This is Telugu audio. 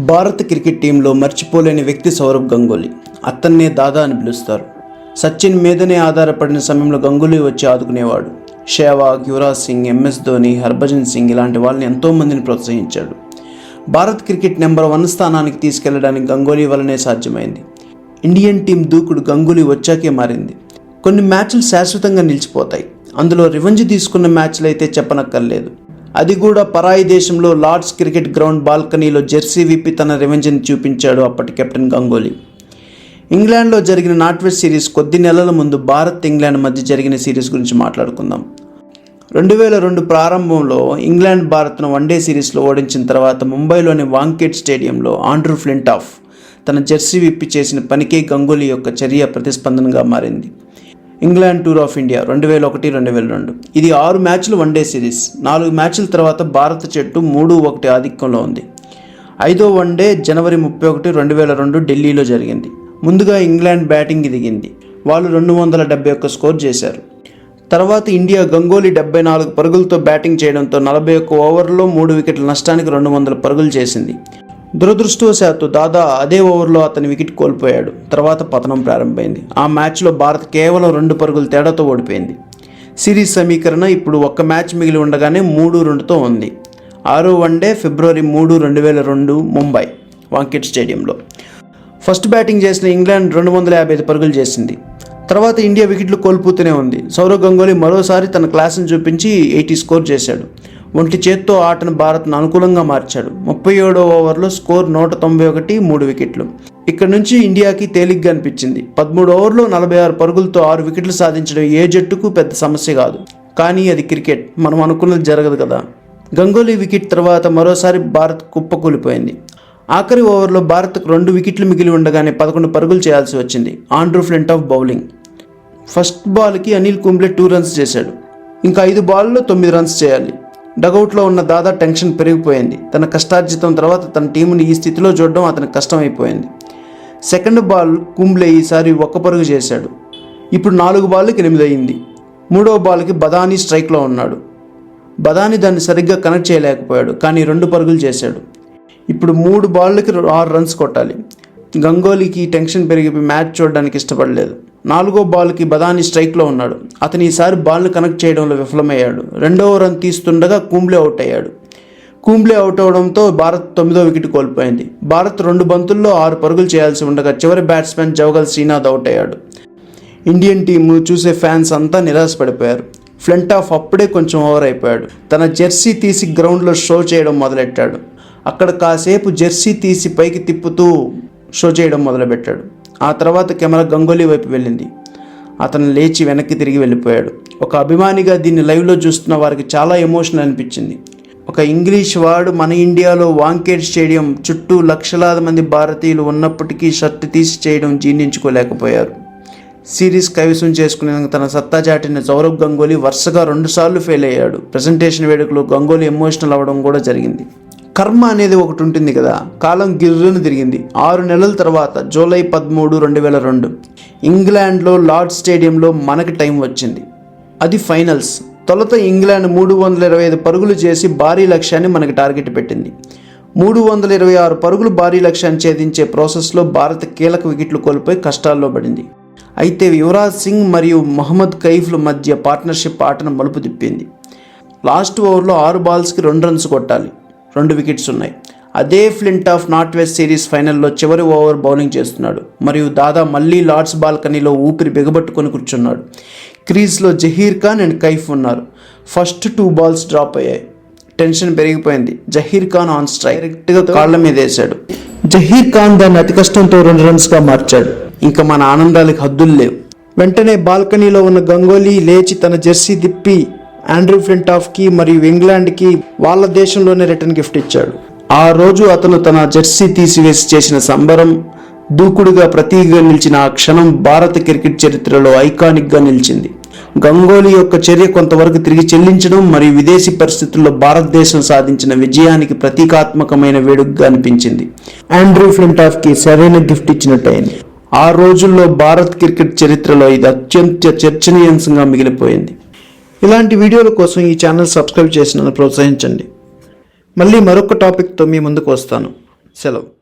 భారత క్రికెట్ టీంలో మర్చిపోలేని వ్యక్తి సౌరవ్ గంగూలీ. అతన్నే దాదా అని పిలుస్తారు. సచిన్ మీదనే ఆధారపడిన సమయంలో గంగూలీ వచ్చి ఆదుకునేవాడు. షేవాగ్, యువరాజ్ సింగ్, ఎంఎస్ ధోని, హర్భజన్ సింగ్ ఇలాంటి వాళ్ళని ఎంతోమందిని ప్రోత్సహించాడు. భారత్ క్రికెట్ నెంబర్ 1 స్థానానికి తీసుకెళ్లడానికి గంగూలీ వల్లనే సాధ్యమైంది. ఇండియన్ టీం దూకుడు గంగూలీ వచ్చాకే మారింది. కొన్ని మ్యాచ్లు శాశ్వతంగా నిలిచిపోతాయి. అందులో రివెంజ్ తీసుకున్న మ్యాచ్లు అయితే చెప్పనక్కర్లేదు. అది కూడా పరాయి దేశంలో లార్డ్స్ క్రికెట్ గ్రౌండ్ బాల్కనీలో జెర్సీ విప్పి తన రివెంజ్ని చూపించాడు అప్పటి కెప్టెన్ గంగూలీ. ఇంగ్లాండ్లో జరిగిన నార్త్ వెస్ట్ సిరీస్ కొద్ది నెలల ముందు భారత్ ఇంగ్లాండ్ మధ్య జరిగిన సిరీస్ గురించి మాట్లాడుకుందాం. 2002 ప్రారంభంలో ఇంగ్లాండ్ భారత్ను వన్డే సిరీస్లో ఓడించిన తర్వాత ముంబైలోని వాంఖేడ్ స్టేడియంలో ఆండ్రూ ఫ్లింటాఫ్ తన జెర్సీ విప్పి చేసిన పనికే గంగూలీ యొక్క చర్య ప్రతిస్పందనగా మారింది. ఇంగ్లాండ్ టూర్ ఆఫ్ ఇండియా 2001-2002 ఇది 6 మ్యాచ్లు వన్డే సిరీస్. 4 మ్యాచ్ల తర్వాత భారత జట్టు 3-1 ఆధిక్యంలో ఉంది. 5వ వన్డే జనవరి 31, 2002 ఢిల్లీలో జరిగింది. ముందుగా ఇంగ్లాండ్ బ్యాటింగ్కి దిగింది. వాళ్ళు 271 స్కోర్ చేశారు. తర్వాత ఇండియా గంగూలీ 74 పరుగులతో బ్యాటింగ్ చేయడంతో 41 ఓవర్లో 3 వికెట్ల నష్టానికి 200 పరుగులు చేసింది. దురదృష్టవశాత్తు దాదా అదే ఓవర్లో అతని వికెట్ కోల్పోయాడు. తర్వాత పతనం ప్రారంభమైంది. ఆ మ్యాచ్లో భారత్ కేవలం 2 పరుగుల తేడాతో ఓడిపోయింది. సిరీస్ సమీకరణ ఇప్పుడు 1 మ్యాచ్ మిగిలి ఉండగానే 3-2తో ఉంది. 6వ వన్డే ఫిబ్రవరి 3, 2002 ముంబై వాంఖేడ్ స్టేడియంలో. ఫస్ట్ బ్యాటింగ్ చేసిన ఇంగ్లాండ్ 255 పరుగులు చేసింది. తర్వాత ఇండియా వికెట్లు కోల్పోతూనే ఉంది. సౌరవ్ గంగూలీ మరోసారి తన క్లాస్ను చూపించి 80 స్కోర్ చేశాడు. ఒంటి చేత్తో ఆటను భారత్ను అనుకూలంగా మార్చాడు. 37వ ఓవర్లో స్కోర్ 191, 3 వికెట్లు. ఇక్కడ నుంచి ఇండియాకి తేలిగ్గా అనిపించింది. 13 ఓవర్లో 46 పరుగులతో 6 వికెట్లు సాధించడం ఏ జట్టుకు పెద్ద సమస్య కాదు. కానీ అది క్రికెట్, మనం అనుకున్నది జరగదు కదా. గంగూలీ వికెట్ తర్వాత మరోసారి భారత్ కుప్పకూలిపోయింది. ఆఖరి ఓవర్లో భారత్కు 2 వికెట్లు మిగిలి ఉండగానే 11 పరుగులు చేయాల్సి వచ్చింది. Andrew Flintoff bowling. ఫస్ట్ బాల్కి అనిల్ కుంబ్లే 2 రన్స్ చేశాడు. ఇంకా 5 బాల్లో 9 రన్స్ చేయాలి. డగౌట్లో ఉన్న దాదా టెన్షన్ పెరిగిపోయింది. తన కష్టార్జితం తర్వాత తన టీంని ఈ స్థితిలో చూడడం అతనికి కష్టమైపోయింది. సెకండ్ బాల్ కుంబ్లే ఈసారి 1 పరుగు చేశాడు. ఇప్పుడు 4 బాల్కి 8 అయింది. 3వ బాల్కి బదానీ స్ట్రైక్లో ఉన్నాడు. బదానీ దాన్ని సరిగ్గా కనెక్ట్ చేయలేకపోయాడు, కానీ 2 పరుగులు చేశాడు. ఇప్పుడు 3 బాళ్ళకి 6 రన్స్ కొట్టాలి. గంగూలీకి టెన్షన్ పెరిగిపోయి మ్యాచ్ చూడడానికి ఇష్టపడలేదు. 4వ బాల్కి బదానీ స్ట్రైక్లో ఉన్నాడు. అతను ఈసారి బాల్ను కనెక్ట్ చేయడంలో విఫలమయ్యాడు. 2వ రన్ తీస్తుండగా కుంబ్లే అవుట్ అయ్యాడు. కుంబ్లే అవుట్ అవడంతో భారత్ 9వ వికెట్ కోల్పోయింది. భారత్ 2 బంతుల్లో 6 పరుగులు చేయాల్సి ఉండగా చివరి బ్యాట్స్మెన్ జవగల్ శ్రీనాథ్ అవుట్ అయ్యాడు. ఇండియన్ టీము చూసే ఫ్యాన్స్ అంతా నిరాశపడిపోయారు. ఫ్లింటాఫ్ అప్పుడే కొంచెం ఓవర్ అయిపోయాడు. తన జెర్సీ తీసి గ్రౌండ్లో షో చేయడం మొదలెట్టాడు. అక్కడ కాసేపు జెర్సీ తీసి పైకి తిప్పుతూ షో చేయడం మొదలుపెట్టాడు. ఆ తర్వాత కెమెరా గంగూలీ వైపు వెళ్ళింది. అతను లేచి వెనక్కి తిరిగి వెళ్ళిపోయాడు. ఒక అభిమానిగా దీన్ని లైవ్లో చూస్తున్న వారికి చాలా ఎమోషనల్ అనిపించింది. ఒక ఇంగ్లీష్ వాడు మన ఇండియాలో వాంఖేడ్ స్టేడియం చుట్టూ లక్షలాది మంది భారతీయులు ఉన్నప్పటికీ షర్ట్ తీసి చేయడం జీర్ణించుకోలేకపోయారు. సిరీస్ కైవసం చేసుకునేందుకు తన సత్తా చాటిన సౌరవ్ గంగూలీ వరుసగా 2 సార్లు ఫెయిల్ అయ్యాడు. ప్రెజెంటేషన్ వేడుకలో గంగూలీ ఎమోషనల్ అవ్వడం కూడా జరిగింది. కర్మ అనేది ఒకటి ఉంటుంది కదా. కాలం గిర్రును తిరిగింది. 6 నెలల తర్వాత జూలై 13, 2002 ఇంగ్లాండ్లో లార్డ్స్ స్టేడియంలో మనకి టైం వచ్చింది. అది ఫైనల్స్. తొలుత ఇంగ్లాండ్ 325 పరుగులు చేసి భారీ లక్ష్యాన్ని మనకి టార్గెట్ పెట్టింది. 326 పరుగులు భారీ లక్ష్యాన్ని ఛేదించే ప్రాసెస్లో భారత్ కీలక వికెట్లు కోల్పోయి కష్టాల్లో పడింది. అయితే యువరాజ్ సింగ్ మరియు మహమ్మద్ కైఫ్ల మధ్య పార్ట్నర్షిప్ ఆటను మలుపు తిప్పింది. లాస్ట్ ఓవర్లో 6 బాల్స్కి 2 రన్స్ కొట్టాలి. 2 వికెట్స్ ఉన్నాయి. అదే ఫ్లింటాఫ్ నార్త్ వెస్ట్ సిరీస్ ఫైనల్లో చివరి ఓవర్ బౌలింగ్ చేస్తున్నాడు. మరియు దాదా మళ్ళీ లార్డ్స్ బాల్కనీలో ఊపిరి బిగబట్టుకొని కూర్చున్నాడు. క్రీజ్లో జహీర్ ఖాన్ అండ్ కైఫ్ ఉన్నారు. ఫస్ట్ 2 బాల్స్ డ్రాప్ అయ్యాయి. టెన్షన్ పెరిగిపోయింది. జహీర్ ఖాన్ ఆన్ స్ట్రైక్ డైరెక్ట్గా కాళ్ళ మీద వేశాడు. జహీర్ ఖాన్ దాన్ని అతి కష్టంతో 2 రన్స్గా మార్చాడు. ఇంకా మన ఆనందాలకు హద్దులు లేవు. వెంటనే బాల్కనీలో ఉన్న గంగూలీ లేచి తన జెర్సీ తిప్పి ఆండ్రూ ఫ్లింటాఫ్కి మరియు ఇంగ్లాండ్కి వాళ్ళ దేశంలోనే రిటర్న్ గిఫ్ట్ ఇచ్చాడు. ఆ రోజు అతను తన జెర్సీ తీసివేసి చేసిన సంబరం, దూకుడుగా ప్రతీకగా నిలిచిన ఆ క్షణం భారత క్రికెట్ చరిత్రలో ఐకానిక్గా నిలిచింది. గంగూలీ యొక్క చర్య కొంతవరకు తిరిగి చెల్లించడం మరియు విదేశీ పరిస్థితుల్లో భారతదేశం సాధించిన విజయానికి ప్రతీకాత్మకమైన వేడుకగా అనిపించింది. ఆండ్రూ ఫ్లింటాఫ్కి సరైన గిఫ్ట్ ఇచ్చినట్టయింది. ఆ రోజుల్లో భారత్ క్రికెట్ చరిత్రలో ఇది అత్యంత చర్చనీయాంశంగా మిగిలిపోయింది. ఇలాంటి వీడియోల కోసం ఈ ఛానల్ సబ్స్క్రైబ్ చేసి నన్ను ప్రోత్సహించండి. మళ్ళీ మరొక టాపిక్తో మీ ముందుకు వస్తాను. సెలవు.